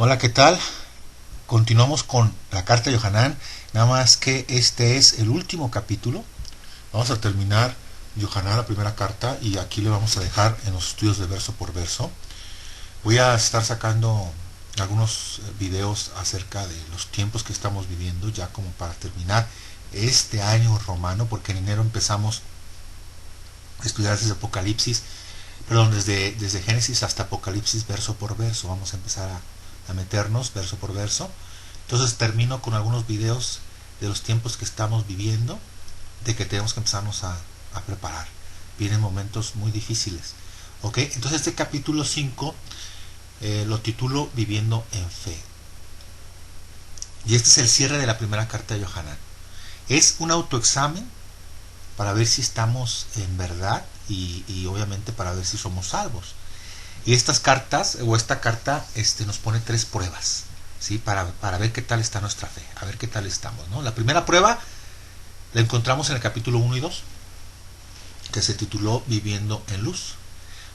Hola, ¿qué tal? Continuamos con la carta de Yohanan, nada más que este es el último capítulo. Vamos a terminar Yohanan, la primera carta, y aquí le vamos a dejar en los estudios de verso por verso. Voy a estar sacando algunos videos acerca de los tiempos que estamos viviendo, ya como para terminar este año romano, porque en enero empezamos a estudiar desde Apocalipsis, perdón, desde Génesis hasta Apocalipsis verso por verso. Vamos a empezar a meternos verso por verso. Entonces termino con algunos videos de los tiempos que estamos viviendo, de que tenemos que empezarnos a preparar. Vienen momentos muy difíciles. ¿Ok? Entonces este capítulo 5 lo titulo Viviendo en Fe. Y este es el cierre de la primera carta de Yohanan. Es un autoexamen para ver si estamos en verdad y obviamente para ver si somos salvos. Y estas cartas, o esta carta, nos pone 3 pruebas, ¿sí? Para ver qué tal está nuestra fe, a ver qué tal estamos, ¿no? La primera prueba la encontramos en el capítulo 1 y 2, que se tituló Viviendo en Luz.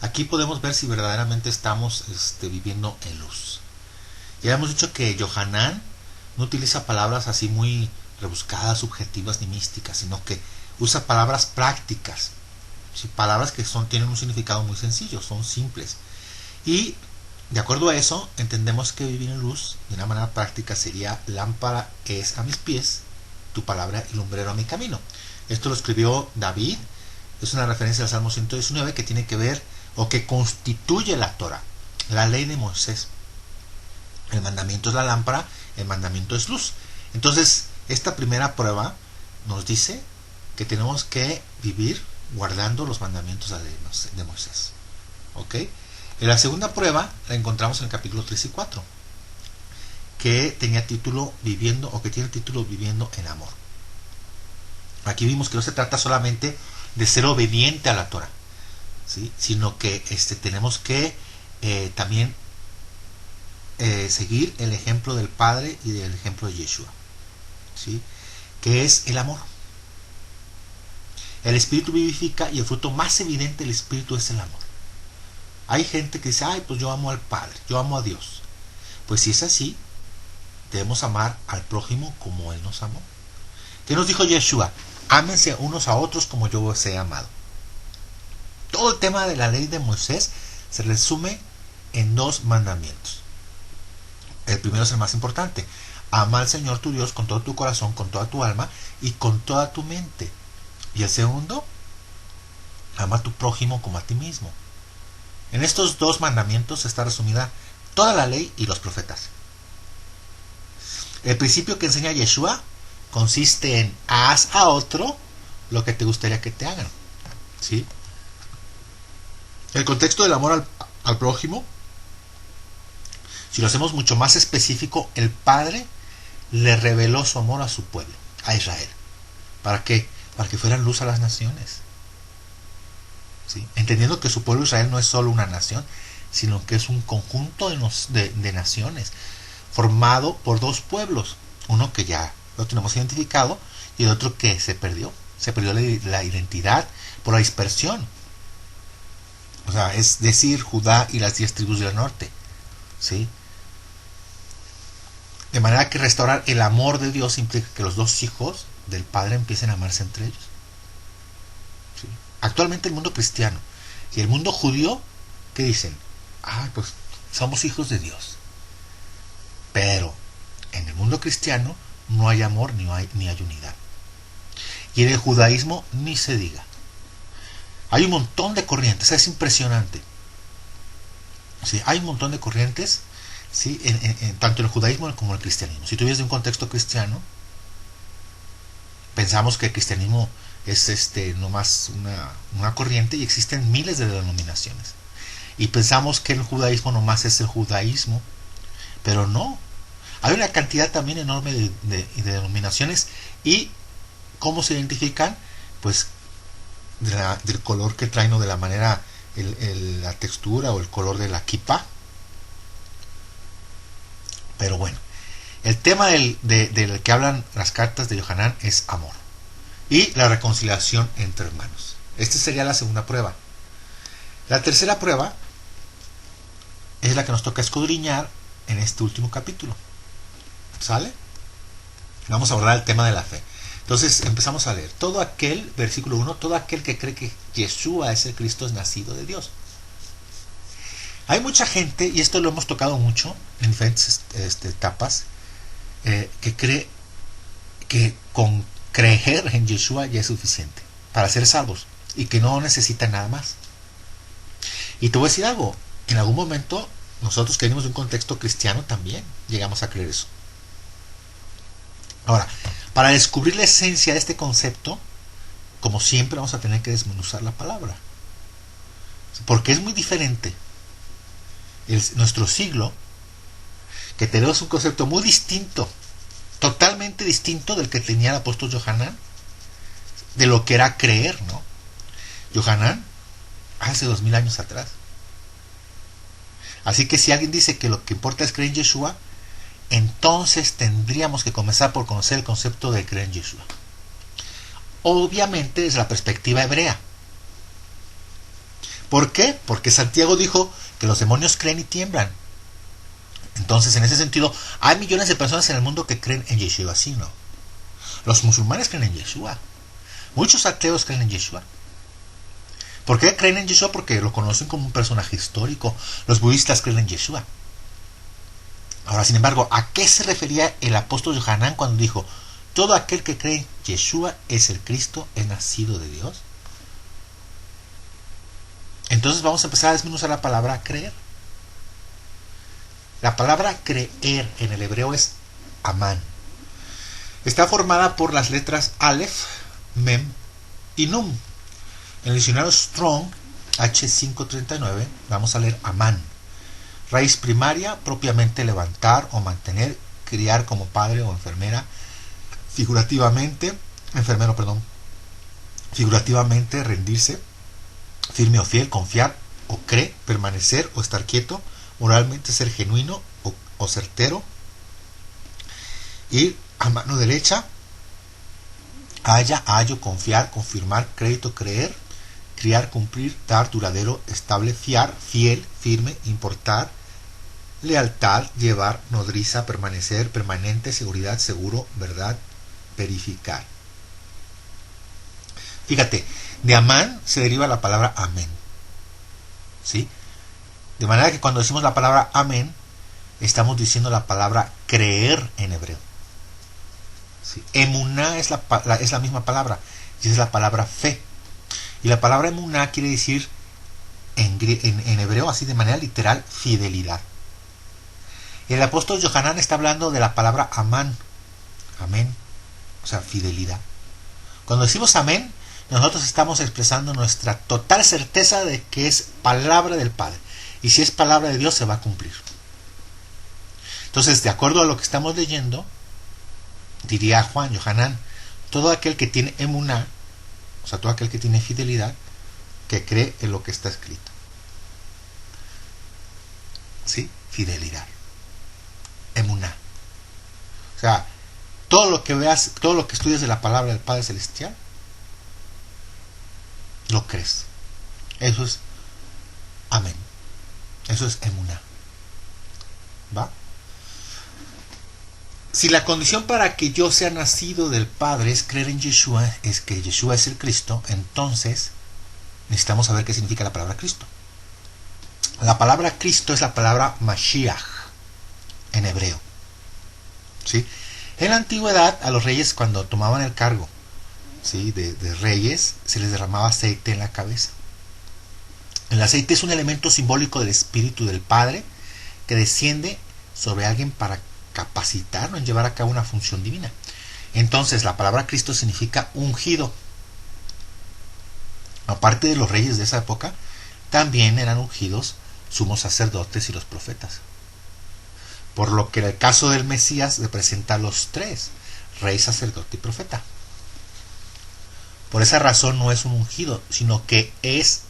Aquí podemos ver si verdaderamente estamos viviendo en luz. Ya hemos dicho que Yohanan no utiliza palabras así muy rebuscadas, subjetivas ni místicas, sino que usa palabras prácticas, ¿sí? Palabras que tienen un significado muy sencillo, son simples. Y de acuerdo a eso, entendemos que vivir en luz, de una manera práctica, sería: lámpara es a mis pies, tu palabra y lumbrero a mi camino. Esto lo escribió David, es una referencia al Salmo 119 que tiene que ver, o que constituye la Torah, la ley de Moisés. El mandamiento es la lámpara, el mandamiento es luz. Entonces, esta primera prueba nos dice que tenemos que vivir guardando los mandamientos de Moisés. ¿Ok? En la segunda prueba la encontramos en el capítulo 3 y 4, que tenía título Viviendo, o que tiene título Viviendo en Amor. Aquí vimos que no se trata solamente de ser obediente a la Torah, ¿sí? Sino que tenemos que también seguir el ejemplo del Padre y del ejemplo de Yeshua, ¿sí? Que es el amor. El Espíritu vivifica y el fruto más evidente del Espíritu es el amor. Hay gente que dice: ay, pues yo amo al Padre, yo amo a Dios. Pues si es así, debemos amar al prójimo como Él nos amó. ¿Qué nos dijo Yeshua? Ámense unos a otros como yo os he amado. Todo el tema de la ley de Moisés se resume en 2 mandamientos. El primero es el más importante: ama al Señor tu Dios con todo tu corazón, con toda tu alma y con toda tu mente. Y el segundo: ama a tu prójimo como a ti mismo. En estos 2 mandamientos está resumida toda la ley y los profetas. El principio que enseña Yeshua consiste en: haz a otro lo que te gustaría que te hagan, ¿sí? El contexto del amor al prójimo, si lo hacemos mucho más específico, el Padre le reveló su amor a su pueblo, a Israel. ¿Para qué? Para que fueran luz a las naciones, ¿sí? Entendiendo que su pueblo Israel no es solo una nación, sino que es un conjunto de naciones formado por 2 pueblos, uno que ya lo tenemos identificado y el otro que se perdió la identidad por la dispersión, o sea, es decir, Judá y las 10 tribus del norte, ¿sí? De manera que restaurar el amor de Dios implica que los 2 hijos del Padre empiecen a amarse entre ellos, ¿sí? Actualmente el mundo cristiano y el mundo judío, ¿qué dicen? Pues somos hijos de Dios. Pero en el mundo cristiano no hay amor ni hay unidad. Y en el judaísmo ni se diga. Hay un montón de corrientes, es impresionante. ¿Sí? Hay un montón de corrientes, ¿sí? Tanto en el judaísmo como en el cristianismo. Si tú vienes de un contexto cristiano, pensamos que el cristianismo es nomás una corriente, y existen miles de denominaciones. Y pensamos que el judaísmo nomás es el judaísmo, pero no. Hay una cantidad también enorme de denominaciones. ¿Y cómo se identifican? Pues del color que traen, o de la manera, la textura o el color de la kippah. Pero bueno, el tema del que hablan las cartas de Yohanan es amor y la reconciliación entre hermanos. Esta sería la segunda prueba. La tercera prueba es la que nos toca escudriñar en este último capítulo. ¿Sale? Vamos a abordar el tema de la fe. Entonces empezamos a leer. Todo aquel, versículo 1, todo aquel que cree que Yeshua es el Cristo es nacido de Dios. Hay mucha gente, y esto lo hemos tocado mucho en diferentes etapas, que cree que con creer en Yeshua ya es suficiente para ser salvos y que no necesitan nada más. Y te voy a decir algo, en algún momento nosotros que venimos de un contexto cristiano también llegamos a creer eso. Ahora, para descubrir la esencia de este concepto, como siempre vamos a tener que desmenuzar la palabra, porque es muy diferente nuestro siglo, que tenemos un concepto muy distinto, totalmente distinto del que tenía el apóstol Yohanan, de lo que era creer, ¿no? Yohanan hace 2000 años atrás. Así que si alguien dice que lo que importa es creer en Yeshua, entonces tendríamos que comenzar por conocer el concepto de creer en Yeshua. Obviamente desde la perspectiva hebrea. ¿Por qué? Porque Santiago dijo que los demonios creen y tiemblan. Entonces, en ese sentido, hay millones de personas en el mundo que creen en Yeshua, ¿sí no? Los musulmanes creen en Yeshua. Muchos ateos creen en Yeshua. ¿Por qué creen en Yeshua? Porque lo conocen como un personaje histórico. Los budistas creen en Yeshua. Ahora, sin embargo, ¿a qué se refería el apóstol Yohanan cuando dijo: todo aquel que cree en Yeshua es el Cristo, es nacido de Dios? Entonces vamos a empezar a desmenuzar la palabra creer. La palabra creer en el hebreo es amán. Está formada por las letras Aleph, Mem y Nun. En el diccionario Strong, H539, vamos a leer amán. Raíz primaria, propiamente levantar o mantener, criar como padre o enfermera, figurativamente rendirse, firme o fiel, confiar o cree, permanecer o estar quieto, moralmente ser genuino o certero, ir a mano derecha, hallo, confiar, confirmar, crédito, creer, criar, cumplir, dar, duradero, estable, fiar, fiel, firme, importar, lealtad, llevar, nodriza, permanecer, permanente, seguridad, seguro, verdad, verificar. Fíjate, de amán se deriva la palabra amén. ¿Sí? De manera que cuando decimos la palabra amén, estamos diciendo la palabra creer en hebreo. ¿Sí? Emuná es la misma palabra, y es la palabra fe. Y la palabra emuná quiere decir en hebreo, así de manera literal, fidelidad. El apóstol Yohanan está hablando de la palabra amán, amén, o sea, fidelidad. Cuando decimos amén, nosotros estamos expresando nuestra total certeza de que es palabra del Padre. Y si es palabra de Dios, se va a cumplir. Entonces, de acuerdo a lo que estamos leyendo, diría Juan, Yohanan, todo aquel que tiene emuná, o sea, todo aquel que tiene fidelidad, que cree en lo que está escrito. ¿Sí? Fidelidad. Emuná. O sea, todo lo que veas, todo lo que estudias de la palabra del Padre Celestial, lo crees. Eso es amén. Eso es emuná. ¿Va? Si la condición para que yo sea nacido del Padre es creer en Yeshua, es que Yeshua es el Cristo, entonces necesitamos saber qué significa la palabra Cristo. La palabra Cristo es la palabra Mashiach en hebreo. ¿Sí? En la antigüedad, a los reyes, cuando tomaban el cargo, ¿sí?, de reyes, se les derramaba aceite en la cabeza. El aceite es un elemento simbólico del Espíritu del Padre que desciende sobre alguien para capacitarlo en llevar a cabo una función divina. Entonces, la palabra Cristo significa ungido. Aparte de los reyes de esa época, también eran ungidos sumos sacerdotes y los profetas. Por lo que en el caso del Mesías representa a los tres: rey, sacerdote y profeta. Por esa razón no es un ungido, sino que es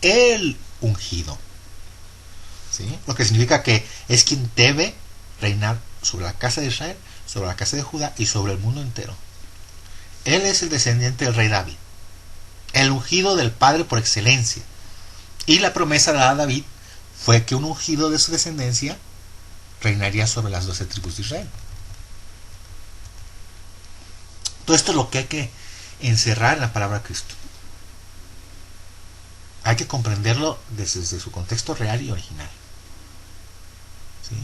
el ungido. ¿Sí? Lo que significa que es quien debe reinar sobre la casa de Israel, sobre la casa de Judá y sobre el mundo entero. Él es el descendiente del rey David, el ungido del Padre por excelencia. Y la promesa dada a David fue que un ungido de su descendencia reinaría sobre las 12 tribus de Israel. Todo esto es lo que hay que encerrar en la palabra Cristo. Hay que comprenderlo desde su contexto real y original. ¿Sí?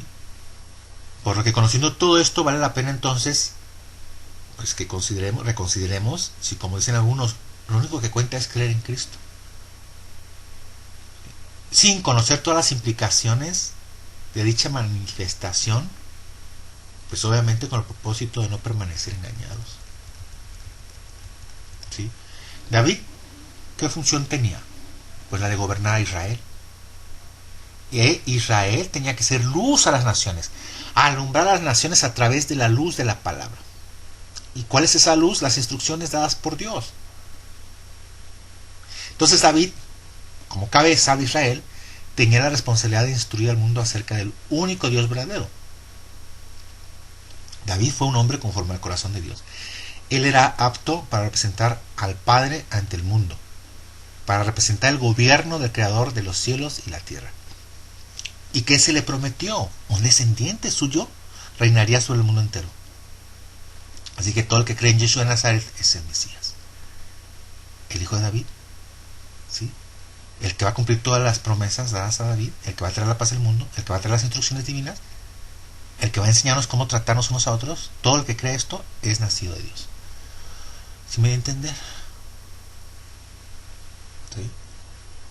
Por lo que conociendo todo esto vale la pena entonces pues que reconsideremos si, como dicen algunos, lo único que cuenta es creer en Cristo, sin conocer todas las implicaciones de dicha manifestación, pues obviamente con el propósito de no permanecer engañados. ¿Sí? David, ¿qué función tenía? Pues la de gobernar a Israel. Y Israel tenía que ser luz a las naciones, alumbrar a las naciones a través de la luz de la palabra. ¿Y cuál es esa luz? Las instrucciones dadas por Dios. Entonces David, como cabeza de Israel, tenía la responsabilidad de instruir al mundo acerca del único Dios verdadero. David fue un hombre conforme al corazón de Dios. Él era apto para representar al Padre ante el mundo, para representar el gobierno del Creador de los cielos y la tierra. ¿Y qué se le prometió? Un descendiente suyo reinaría sobre el mundo entero. Así que todo el que cree en Yeshua de Nazaret es el Mesías, el hijo de David, ¿sí? El que va a cumplir todas las promesas dadas a David, el que va a traer la paz al mundo, el que va a traer las instrucciones divinas, el que va a enseñarnos cómo tratarnos unos a otros. Todo el que cree esto es nacido de Dios. ¿Sí me da a entender? ¿Sí?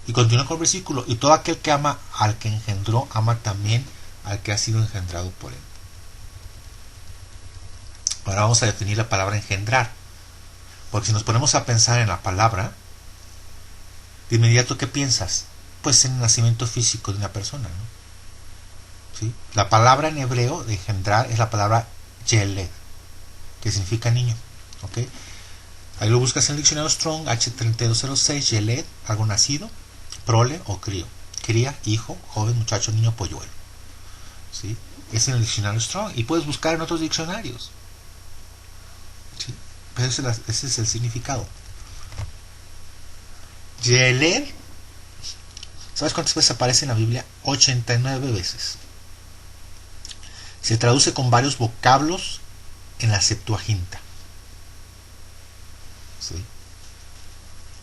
Y continúa con el versículo: y todo aquel que ama al que engendró, ama también al que ha sido engendrado por él. Ahora vamos a definir la palabra engendrar, porque si nos ponemos a pensar en la palabra, de inmediato, ¿qué piensas? Pues en el nacimiento físico de una persona, ¿no? ¿Sí? La palabra en hebreo de engendrar es la palabra yeled, que significa niño. ¿Ok? Ahí lo buscas en el diccionario Strong, H3206, yeled, algo nacido, prole o crío, cría, hijo, joven, muchacho, niño, polluelo. ¿Sí? Es en el diccionario Strong, y puedes buscar en otros diccionarios. ¿Sí? Pero ese es el significado. Yeled, ¿sabes cuántas veces aparece en la Biblia? 89 veces. Se traduce con varios vocablos en la Septuaginta. ¿Sí?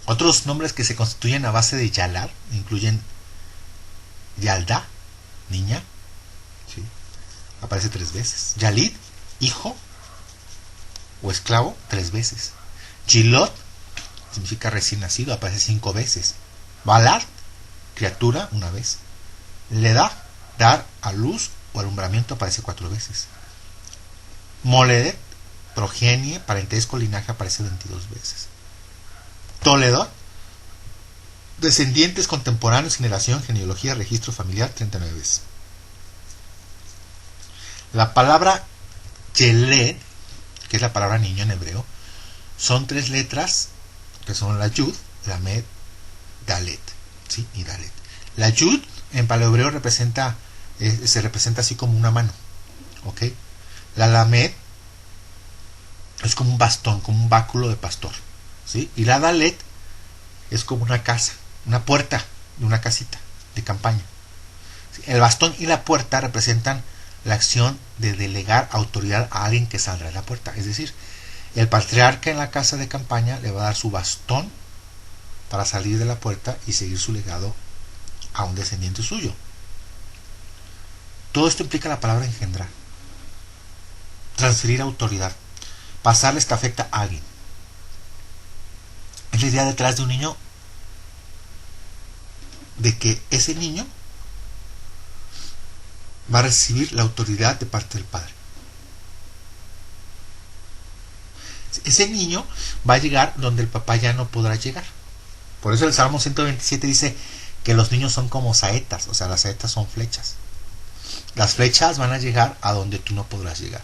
Otros nombres que se constituyen a base de Yalad incluyen Yalda, niña, ¿sí? Aparece 3 veces. Yalid, hijo o esclavo, 3 veces. Yilot significa recién nacido, aparece 5 veces. Balad, criatura, 1 vez. Leda, dar a luz o alumbramiento, aparece 4 veces. Moledet, progenie, parentesco, linaje, aparece 22 veces. Toledo, descendientes, contemporáneos, generación, genealogía, registro familiar, 39 veces. La palabra Yeled, que es la palabra niño en hebreo, son 3 letras, que son la Yud, la Med, Dalet, ¿sí? Y Dalet. La Yud en paleohebreo se representa así como una mano, ¿ok? La Lamed es como un bastón, como un báculo de pastor, ¿sí? Y la Dalet es como una casa, una puerta de una casita de campaña. ¿Sí? El bastón y la puerta representan la acción de delegar autoridad a alguien que saldrá de la puerta. Es decir, el patriarca en la casa de campaña le va a dar su bastón para salir de la puerta y seguir su legado a un descendiente suyo. Todo esto implica la palabra engendrar, transferir autoridad, pasarle esta estafeta a alguien. Es la idea detrás de un niño, de que ese niño va a recibir la autoridad de parte del padre. Ese niño va a llegar donde el papá ya no podrá llegar. Por eso el Salmo 127 dice que los niños son como saetas, o sea, las saetas son flechas. Las flechas van a llegar a donde tú no podrás llegar.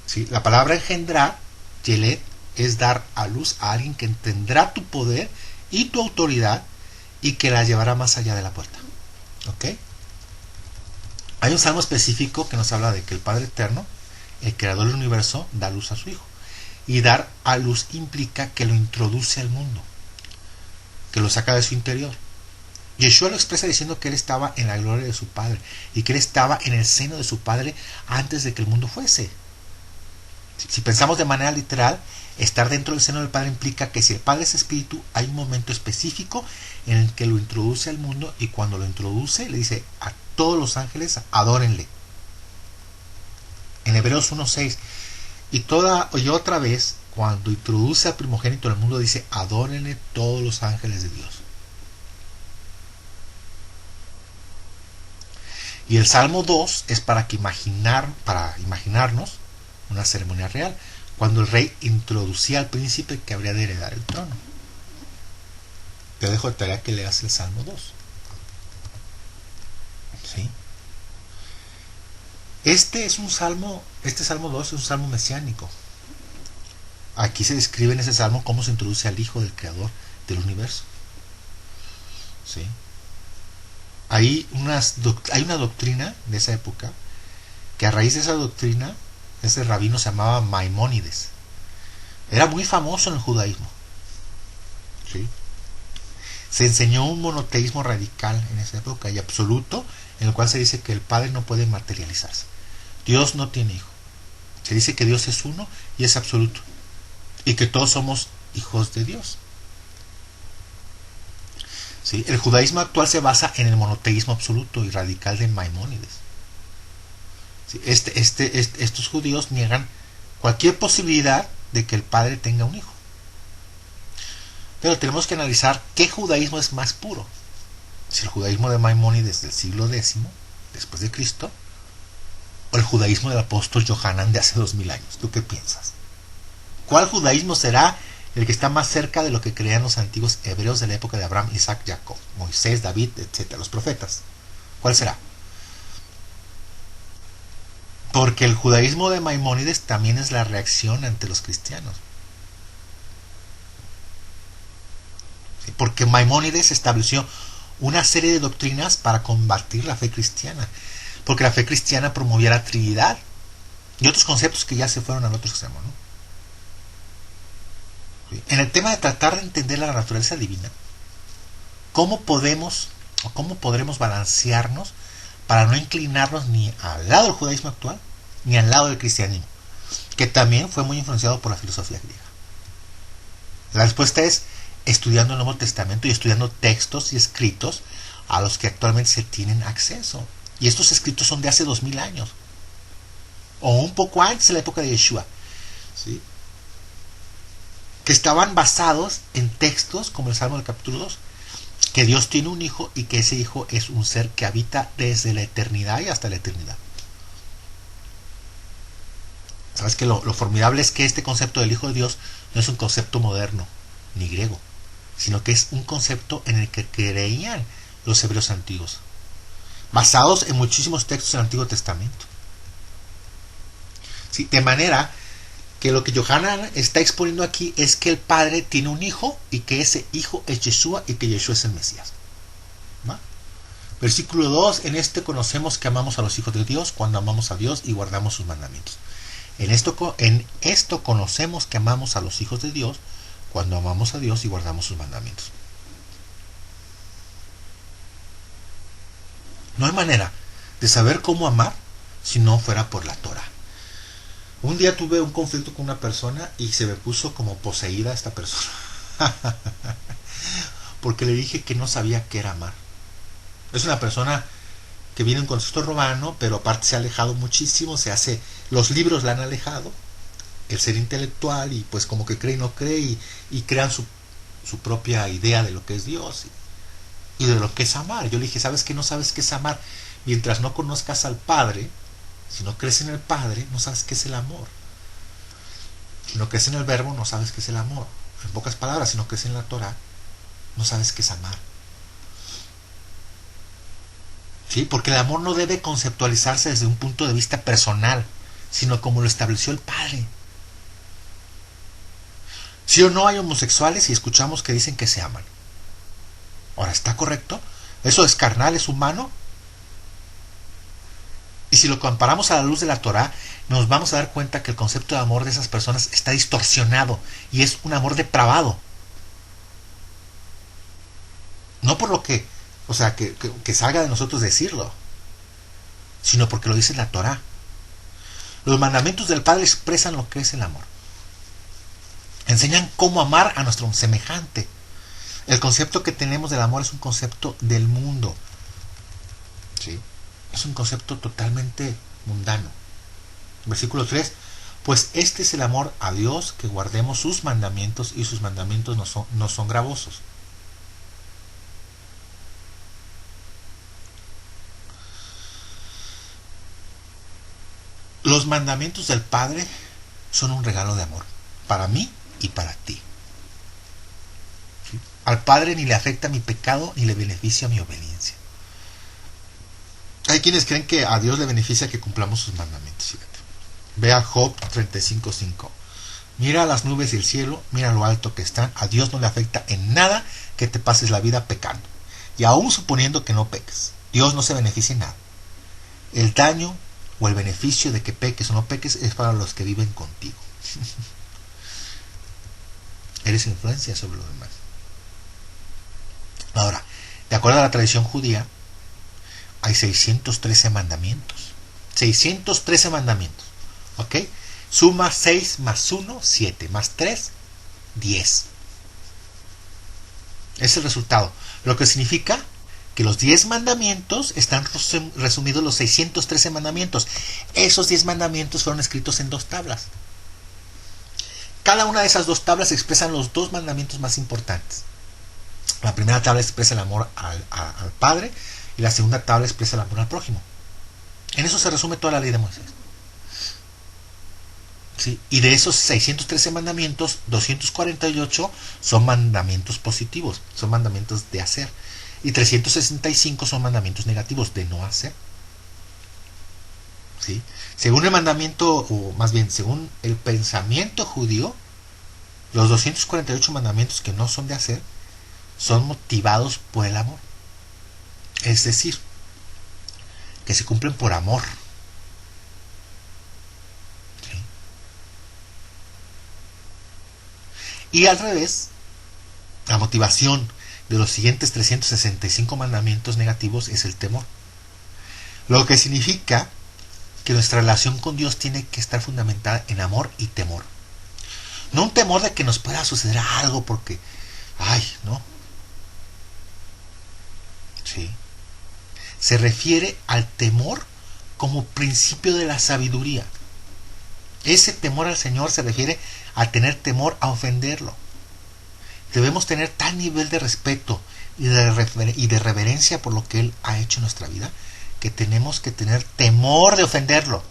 ¿Sí? La palabra engendrar, Yeled, es dar a luz a alguien que tendrá tu poder y tu autoridad y que la llevará más allá de la puerta. ¿Ok? Hay un salmo específico que nos habla de que el Padre Eterno, el creador del universo, da luz a su Hijo. Y dar a luz implica que lo introduce al mundo, que lo saca de su interior. Yeshua lo expresa diciendo que él estaba en la gloria de su Padre y que él estaba en el seno de su Padre antes de que el mundo fuese. Si pensamos de manera literal, estar dentro del seno del Padre implica que si el Padre es espíritu, hay un momento específico en el que lo introduce al mundo, y cuando lo introduce le dice a todos los ángeles, adórenle. En Hebreos 1:6, y otra vez, cuando introduce al primogénito al mundo, dice, adórenle todos los ángeles de Dios. Y el Salmo 2 es para imaginarnos una ceremonia real, cuando el rey introducía al príncipe que habría de heredar el trono. Te dejo de tarea que leas el Salmo 2. ¿Sí? Este Salmo 2 es un salmo mesiánico. Aquí se describe en ese salmo cómo se introduce al Hijo del Creador del universo. ¿Sí? Hay una doctrina de esa época, que a raíz de esa doctrina, ese rabino se llamaba Maimónides. Era muy famoso en el judaísmo. ¿Sí? Se enseñó un monoteísmo radical en esa época y absoluto, en el cual se dice que el Padre no puede materializarse. Dios no tiene hijo. Se dice que Dios es uno y es absoluto, y que todos somos hijos de Dios. ¿Sí? El judaísmo actual se basa en el monoteísmo absoluto y radical de Maimónides. ¿Sí? Estos judíos niegan cualquier posibilidad de que el Padre tenga un hijo. Pero tenemos que analizar qué judaísmo es más puro. Si el judaísmo de Maimónides del siglo X después de Cristo, o el judaísmo del apóstol Yohanan de hace 2000 años. ¿Tú qué piensas? ¿Cuál judaísmo será el que está más cerca de lo que creían los antiguos hebreos de la época de Abraham, Isaac, Jacob, Moisés, David, etc., los profetas? ¿Cuál será? Porque el judaísmo de Maimónides también es la reacción ante los cristianos. ¿Sí? Porque Maimónides estableció una serie de doctrinas para combatir la fe cristiana, porque la fe cristiana promovía la Trinidad y otros conceptos que ya se fueron al otro extremo, ¿no? ¿Sí? En el tema de tratar de entender la naturaleza divina, ¿cómo podremos o cómo podremos balancearnos para no inclinarnos ni al lado del judaísmo actual ni al lado del cristianismo, que también fue muy influenciado por la filosofía griega? La respuesta es estudiando el Nuevo Testamento y estudiando textos y escritos a los que actualmente se tienen acceso. Y estos escritos son de hace 2000 años, o un poco antes de la época de Yeshua, ¿sí? Que estaban basados en textos como el Salmo del capítulo 2, que Dios tiene un hijo y que ese hijo es un ser que habita desde la eternidad y hasta la eternidad. Sabes que lo formidable es que este concepto del Hijo de Dios no es un concepto moderno ni griego, sino que es un concepto en el que creían los hebreos antiguos, basados en muchísimos textos del Antiguo Testamento. ¿Sí? De manera que lo que Yohanan está exponiendo aquí es que el Padre tiene un hijo y que ese hijo es Yeshua y que Yeshua es el Mesías. ¿Va? Versículo 2: en este conocemos que amamos a los hijos de Dios cuando amamos a Dios y guardamos sus mandamientos. En esto conocemos que amamos a los hijos de Dios cuando amamos a Dios y guardamos sus mandamientos. No hay manera de saber cómo amar si no fuera por la Torah. Un día tuve un conflicto con una persona y se me puso como poseída esta persona. Porque le dije que no sabía qué era amar. Es una persona que viene en un contexto romano, pero aparte se ha alejado muchísimo, los libros la han alejado, el ser intelectual, y pues como que cree y no cree, y crean su propia idea de lo que es Dios y de lo que es amar. Yo le dije, ¿sabes qué? No sabes qué es amar. Mientras no conozcas al Padre, si no crees en el Padre, no sabes qué es el amor. Si no crees en el Verbo, no sabes qué es el amor. En pocas palabras, si no crees en la Torah, no sabes qué es amar. ¿Sí? Porque el amor no debe conceptualizarse desde un punto de vista personal, sino como lo estableció el Padre. ¿Sí o no hay homosexuales y escuchamos que dicen que se aman? Ahora, ¿está correcto? ¿Eso es carnal, es humano? Y si lo comparamos a la luz de la Torah, nos vamos a dar cuenta que el concepto de amor de esas personas está distorsionado y es un amor depravado. No por lo que o sea, que salga de nosotros decirlo, sino porque lo dice la Torá. Los mandamientos del Padre expresan lo que es el amor. Enseñan cómo amar a nuestro semejante. El concepto que tenemos del amor es un concepto del mundo. ¿Sí? Es un concepto totalmente mundano. Versículo 3. Pues este es el amor a Dios, que guardemos sus mandamientos, y sus mandamientos no son gravosos. Los mandamientos del Padre son un regalo de amor para mí y para ti. ¿Sí? Al Padre ni le afecta mi pecado ni le beneficia mi obediencia. Hay quienes creen que a Dios le beneficia que cumplamos sus mandamientos. Fíjate. Ve a Job 35:5. Mira las nubes y el cielo, mira lo alto que están. A Dios no le afecta en nada que te pases la vida pecando. Y aún suponiendo que no peques, Dios no se beneficia en nada. El daño o el beneficio de que peques o no peques es para los que viven contigo. Eres influencia sobre los demás. Ahora, de acuerdo a la tradición judía, hay 613 mandamientos. 613 mandamientos. ¿Ok? Suma 6 más 1, 7. Más 3, 10. Es el resultado. Lo que significa que los 10 mandamientos están resumidos en los 613 mandamientos. Esos 10 mandamientos fueron escritos en 2 tablas. Cada una de esas 2 tablas expresan los 2 mandamientos más importantes. La primera tabla expresa el amor al Padre, y la segunda tabla expresa el amor al prójimo. En eso se resume toda la ley de Moisés. ¿Sí? Y de esos 613 mandamientos, 248 son mandamientos positivos, son mandamientos de hacer. Y 365 son mandamientos negativos, de no hacer. ¿Sí? Según el mandamiento, o más bien, según el pensamiento judío, los 248 mandamientos que no son de hacer son motivados por el amor. Es decir, que se cumplen por amor. ¿Sí? Y al revés, la motivación de los siguientes 365 mandamientos negativos es el temor. Lo que significa que nuestra relación con Dios tiene que estar fundamentada en amor y temor. No un temor de que nos pueda suceder algo porque, no. ¿Sí? Se refiere al temor como principio de la sabiduría. Ese temor al Señor se refiere a tener temor a ofenderlo. Debemos tener tal nivel de respeto y de reverencia por lo que Él ha hecho en nuestra vida, que tenemos que tener temor de ofenderlo.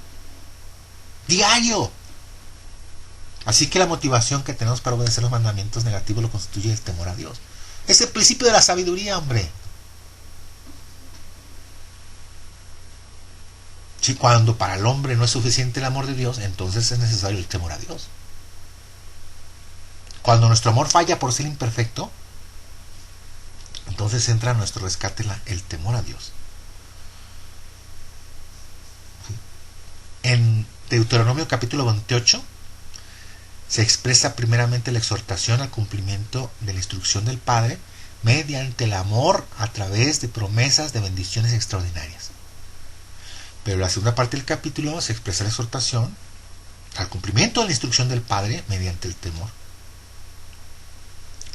Diario. Así que la motivación que tenemos para obedecer los mandamientos negativos lo constituye el temor a Dios. Es el principio de la sabiduría, hombre. Si cuando para el hombre no es suficiente el amor de Dios, entonces es necesario el temor a Dios. Cuando nuestro amor falla por ser imperfecto, entonces entra a nuestro rescate el temor a Dios. ¿Sí? En Deuteronomio capítulo 28 se expresa primeramente la exhortación al cumplimiento de la instrucción del Padre mediante el amor a través de promesas de bendiciones extraordinarias. Pero en la segunda parte del capítulo se expresa la exhortación al cumplimiento de la instrucción del Padre mediante el temor,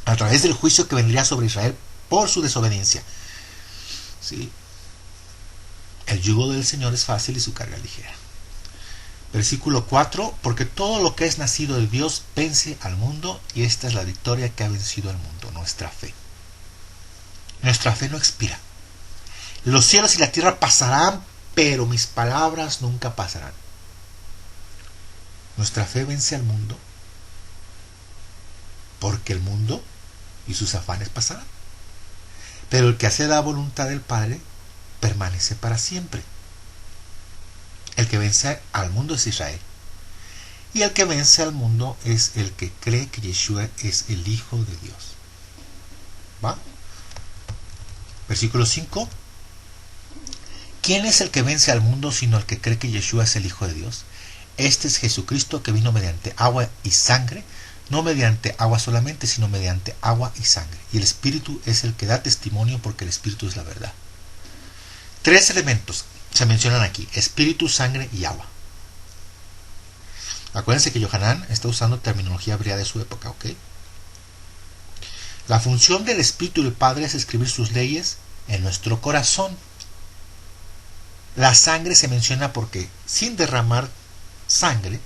a través del juicio que vendría sobre Israel por su desobediencia. ¿Sí? El yugo del Señor es fácil y su carga ligera. Versículo 4. Porque todo lo que es nacido de Dios vence al mundo, y esta es la victoria que ha vencido al mundo, nuestra fe. Nuestra fe no expira. Los cielos y la tierra pasarán, pero mis palabras nunca pasarán. Nuestra fe vence al mundo, porque el mundo y sus afanes pasarán. Pero el que hace la voluntad del Padre permanece para siempre. El que vence al mundo es Israel. Y el que vence al mundo es el que cree que Yeshua es el Hijo de Dios. ¿Va? Versículo 5. ¿Quién es el que vence al mundo sino el que cree que Yeshua es el Hijo de Dios? Este es Jesucristo, que vino mediante agua y sangre, no mediante agua solamente, sino mediante agua y sangre. Y el Espíritu es el que da testimonio, porque el Espíritu es la verdad. 3 elementos se mencionan aquí: espíritu, sangre y agua. Acuérdense que Yohanan está usando terminología hebrea de su época, ¿ok? La función del Espíritu del Padre es escribir sus leyes en nuestro corazón. La sangre se menciona porque sin derramar sangre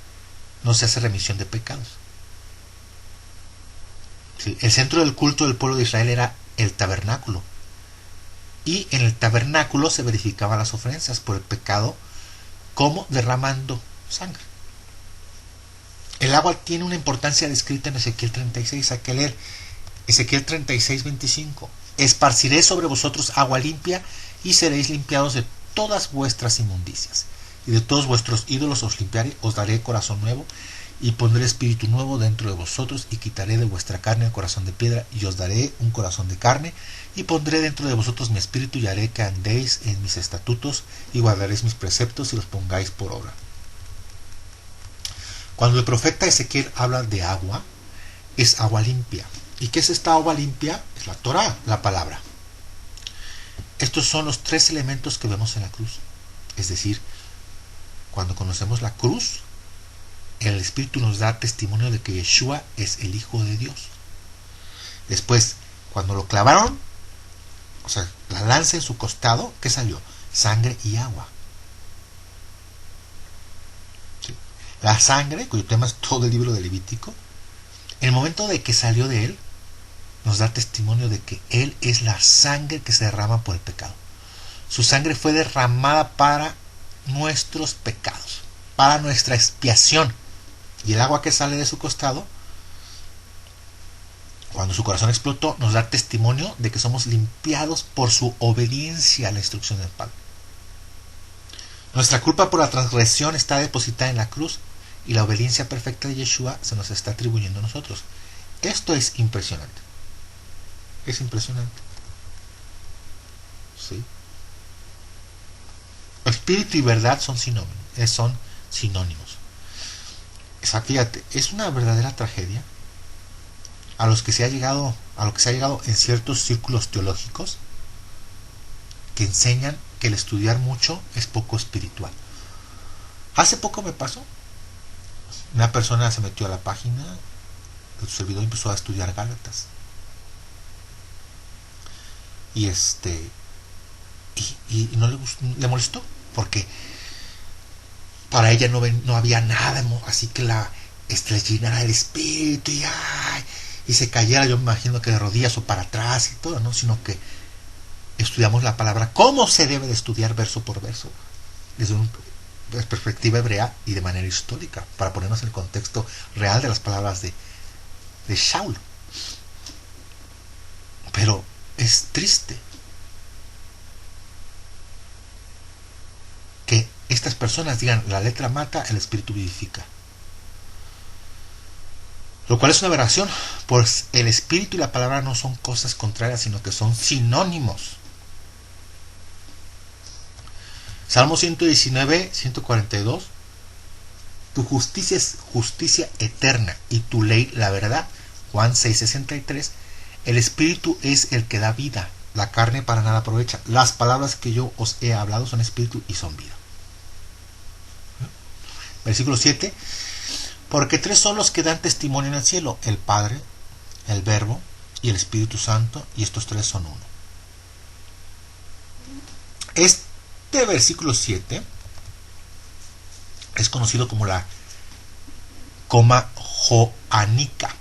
no se hace remisión de pecados. Sí, el centro del culto del pueblo de Israel era el tabernáculo. Y en el tabernáculo se verificaban las ofrendas por el pecado, como derramando sangre. El agua tiene una importancia descrita en Ezequiel 36. Hay que leer Ezequiel 36, 25. Esparciré sobre vosotros agua limpia, y seréis limpiados de todas vuestras inmundicias. Y de todos vuestros ídolos os limpiaré, os daré corazón nuevo, y pondré espíritu nuevo dentro de vosotros, y quitaré de vuestra carne el corazón de piedra, y os daré un corazón de carne, y pondré dentro de vosotros mi espíritu, y haré que andéis en mis estatutos, y guardaréis mis preceptos, y los pongáis por obra. Cuando el profeta Ezequiel habla de agua, es agua limpia. ¿Y qué es esta agua limpia? Es la Torá, la palabra. Estos son los 3 elementos que vemos en la cruz. Es decir, cuando conocemos la cruz, el Espíritu nos da testimonio de que Yeshua es el Hijo de Dios. Después, cuando lo clavaron, o sea, la lanza en su costado, ¿qué salió? Sangre y agua. ¿Sí? La sangre, cuyo tema es todo el libro de Levítico, en el momento de que salió de él, nos da testimonio de que él es la sangre que se derrama por el pecado. Su sangre fue derramada para nuestros pecados, para nuestra expiación. Y el agua que sale de su costado, cuando su corazón explotó, nos da testimonio de que somos limpiados por su obediencia a la instrucción del Padre. Nuestra culpa por la transgresión está depositada en la cruz, y la obediencia perfecta de Yeshua se nos está atribuyendo a nosotros. Esto es impresionante. Es impresionante. ¿Sí? Espíritu y verdad son sinónimos. Fíjate, es una verdadera tragedia a lo que se ha llegado en ciertos círculos teológicos, que enseñan que el estudiar mucho es poco espiritual. Hace poco me pasó. Una persona se metió a la página de tu servidor y empezó a estudiar Gálatas. Y no le molestó, porque para ella no había nada, así que la llenara el espíritu y se cayera, yo me imagino que de rodillas o para atrás y todo, ¿no? Sino que estudiamos la palabra como se debe de estudiar verso por verso, desde una perspectiva hebrea y de manera histórica, para ponernos en el contexto real de las palabras de Shaul. Pero es triste que estas personas digan: la letra mata, el espíritu vivifica. Lo cual es una aberración, pues el espíritu y la palabra no son cosas contrarias, sino que son sinónimos. Salmo 119, 142. Tu justicia es justicia eterna, y tu ley la verdad. Juan 6, 63. El espíritu es el que da vida, la carne para nada aprovecha. Las palabras que yo os he hablado son espíritu y son vida. Versículo 7. Porque 3 son los que dan testimonio en el cielo: el Padre, el Verbo y el Espíritu Santo, y estos 3 son uno. Este versículo 7 es conocido como la coma joánica.